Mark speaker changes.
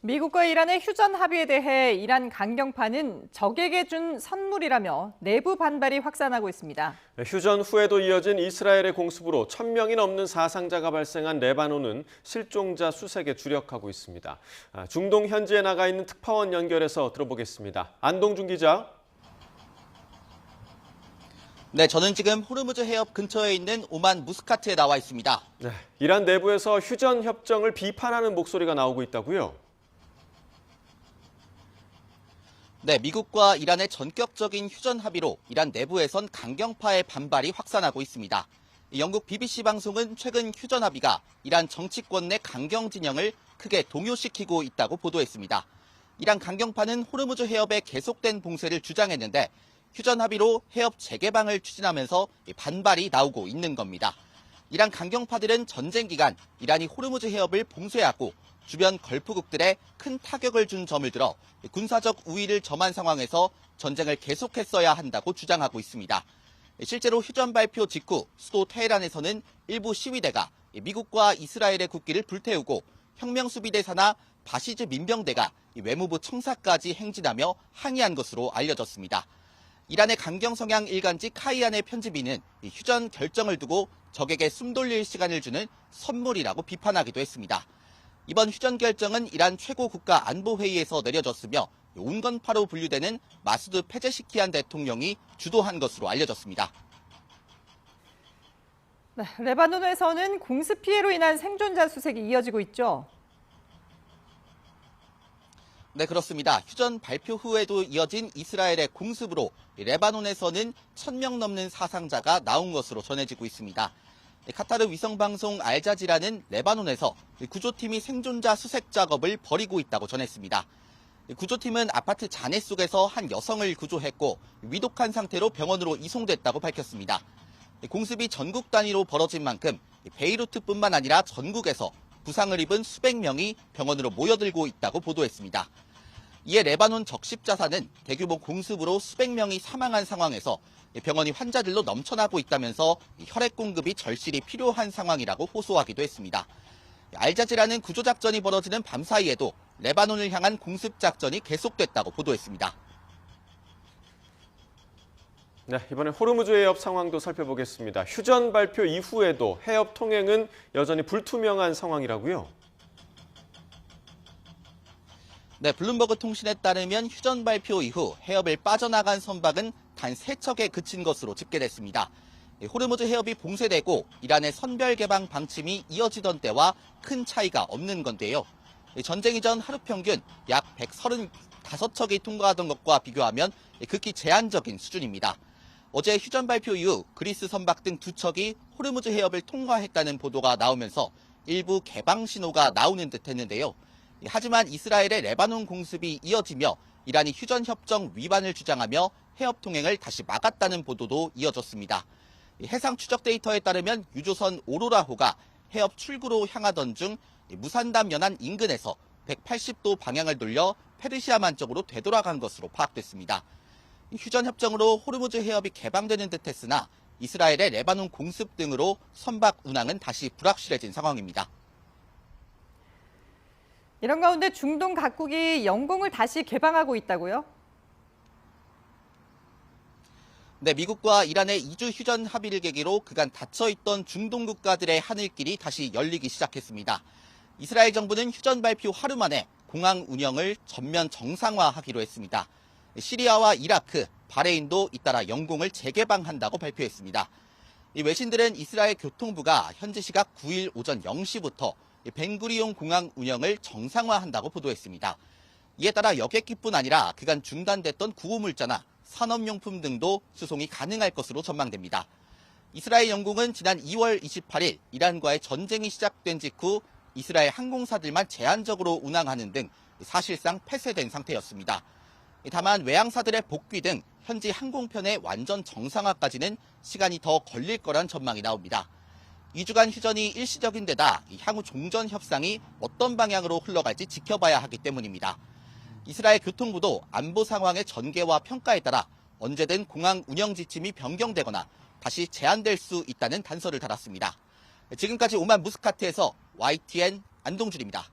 Speaker 1: 미국과 이란의 휴전 합의에 대해 이란 강경파는 적에게 준 선물이라며 내부 반발이 확산하고 있습니다.
Speaker 2: 휴전 후에도 이어진 이스라엘의 공습으로 1,000명이 넘는 사상자가 발생한 레바논은 실종자 수색에 주력하고 있습니다. 중동 현지에 나가 있는 특파원 연결해서 들어보겠습니다. 안동준 기자.
Speaker 3: 네, 저는 지금 호르무즈 해협 근처에 있는 오만 무스카트에 나와 있습니다.
Speaker 2: 네, 이란 내부에서 휴전 협정을 비판하는 목소리가 나오고 있다고요?
Speaker 3: 네, 미국과 이란의 전격적인 휴전 합의로 이란 내부에선 강경파의 반발이 확산하고 있습니다. 영국 BBC 방송은 최근 휴전 합의가 이란 정치권 내 강경 진영을 크게 동요시키고 있다고 보도했습니다. 이란 강경파는 호르무즈 해협의 계속된 봉쇄를 주장했는데 휴전 합의로 해협 재개방을 추진하면서 반발이 나오고 있는 겁니다. 이란 강경파들은 전쟁 기간 이란이 호르무즈 해협을 봉쇄하고 주변 걸프국들에 큰 타격을 준 점을 들어 군사적 우위를 점한 상황에서 전쟁을 계속했어야 한다고 주장하고 있습니다. 실제로 휴전 발표 직후 수도 테헤란에서는 일부 시위대가 미국과 이스라엘의 국기를 불태우고 혁명수비대사나 바시즈 민병대가 외무부 청사까지 행진하며 항의한 것으로 알려졌습니다. 이란의 강경 성향 일간지 카이안의 편집인은 휴전 결정을 두고 적에게 숨 돌릴 시간을 주는 선물이라고 비판하기도 했습니다. 이번 휴전 결정은 이란 최고 국가안보회의에서 내려졌으며 온건파로 분류되는 마수드 페제시키안 대통령이 주도한 것으로 알려졌습니다.
Speaker 1: 네, 레바논에서는 공습 피해로 인한 생존자 수색이 이어지고 있죠.
Speaker 3: 네, 그렇습니다. 휴전 발표 후에도 이어진 이스라엘의 공습으로 레바논에서는 1,000명 넘는 사상자가 나온 것으로 전해지고 있습니다. 카타르 위성방송 알자지라는 레바논에서 구조팀이 생존자 수색 작업을 벌이고 있다고 전했습니다. 구조팀은 아파트 잔해 속에서 한 여성을 구조했고 위독한 상태로 병원으로 이송됐다고 밝혔습니다. 공습이 전국 단위로 벌어진 만큼 베이루트뿐만 아니라 전국에서 부상을 입은 수백 명이 병원으로 모여들고 있다고 보도했습니다. 이에 레바논 적십자사는 대규모 공습으로 수백 명이 사망한 상황에서 병원이 환자들로 넘쳐나고 있다면서 혈액 공급이 절실히 필요한 상황이라고 호소하기도 했습니다. 알자지라는 구조작전이 벌어지는 밤사이에도 레바논을 향한 공습작전이 계속됐다고 보도했습니다.
Speaker 2: 네, 이번에 호르무즈 해협 상황도 살펴보겠습니다. 휴전 발표 이후에도 해협 통행은 여전히 불투명한 상황이라고요?
Speaker 3: 네, 블룸버그 통신에 따르면 휴전 발표 이후 해협을 빠져나간 선박은 단 3척에 그친 것으로 집계됐습니다. 호르무즈 해협이 봉쇄되고 이란의 선별 개방 방침이 이어지던 때와 큰 차이가 없는 건데요. 전쟁 이전 하루 평균 약 135척이 통과하던 것과 비교하면 극히 제한적인 수준입니다. 어제 휴전 발표 이후 그리스 선박 등 2척이 호르무즈 해협을 통과했다는 보도가 나오면서 일부 개방 신호가 나오는 듯 했는데요. 하지만 이스라엘의 레바논 공습이 이어지며 이란이 휴전 협정 위반을 주장하며 해협 통행을 다시 막았다는 보도도 이어졌습니다. 해상 추적 데이터에 따르면 유조선 오로라호가 해협 출구로 향하던 중 무산담 연안 인근에서 180도 방향을 돌려 페르시아만 쪽으로 되돌아간 것으로 파악됐습니다. 휴전 협정으로 호르무즈 해협이 개방되는 듯했으나 이스라엘의 레바논 공습 등으로 선박 운항은 다시 불확실해진 상황입니다.
Speaker 1: 이런 가운데 중동 각국이 영공을 다시 개방하고 있다고요?
Speaker 3: 네, 미국과 이란의 2주 휴전 합의를 계기로 그간 닫혀있던 중동 국가들의 하늘길이 다시 열리기 시작했습니다. 이스라엘 정부는 휴전 발표 하루 만에 공항 운영을 전면 정상화하기로 했습니다. 시리아와 이라크, 바레인도 잇따라 영공을 재개방한다고 발표했습니다. 이 외신들은 이스라엘 교통부가 현지 시각 9일 오전 0시부터 벤구리온 공항 운영을 정상화한다고 보도했습니다. 이에 따라 여객기뿐 아니라 그간 중단됐던 구호물자나 산업용품 등도 수송이 가능할 것으로 전망됩니다. 이스라엘 영공은 지난 2월 28일 이란과의 전쟁이 시작된 직후 이스라엘 항공사들만 제한적으로 운항하는 등 사실상 폐쇄된 상태였습니다. 다만 외항사들의 복귀 등 현지 항공편의 완전 정상화까지는 시간이 더 걸릴 거란 전망이 나옵니다. 2주간 휴전이 일시적인 데다 향후 종전 협상이 어떤 방향으로 흘러갈지 지켜봐야 하기 때문입니다. 이스라엘 교통부도 안보 상황의 전개와 평가에 따라 언제든 공항 운영 지침이 변경되거나 다시 제한될 수 있다는 단서를 달았습니다. 지금까지 오만 무스카트에서 YTN 안동준입니다.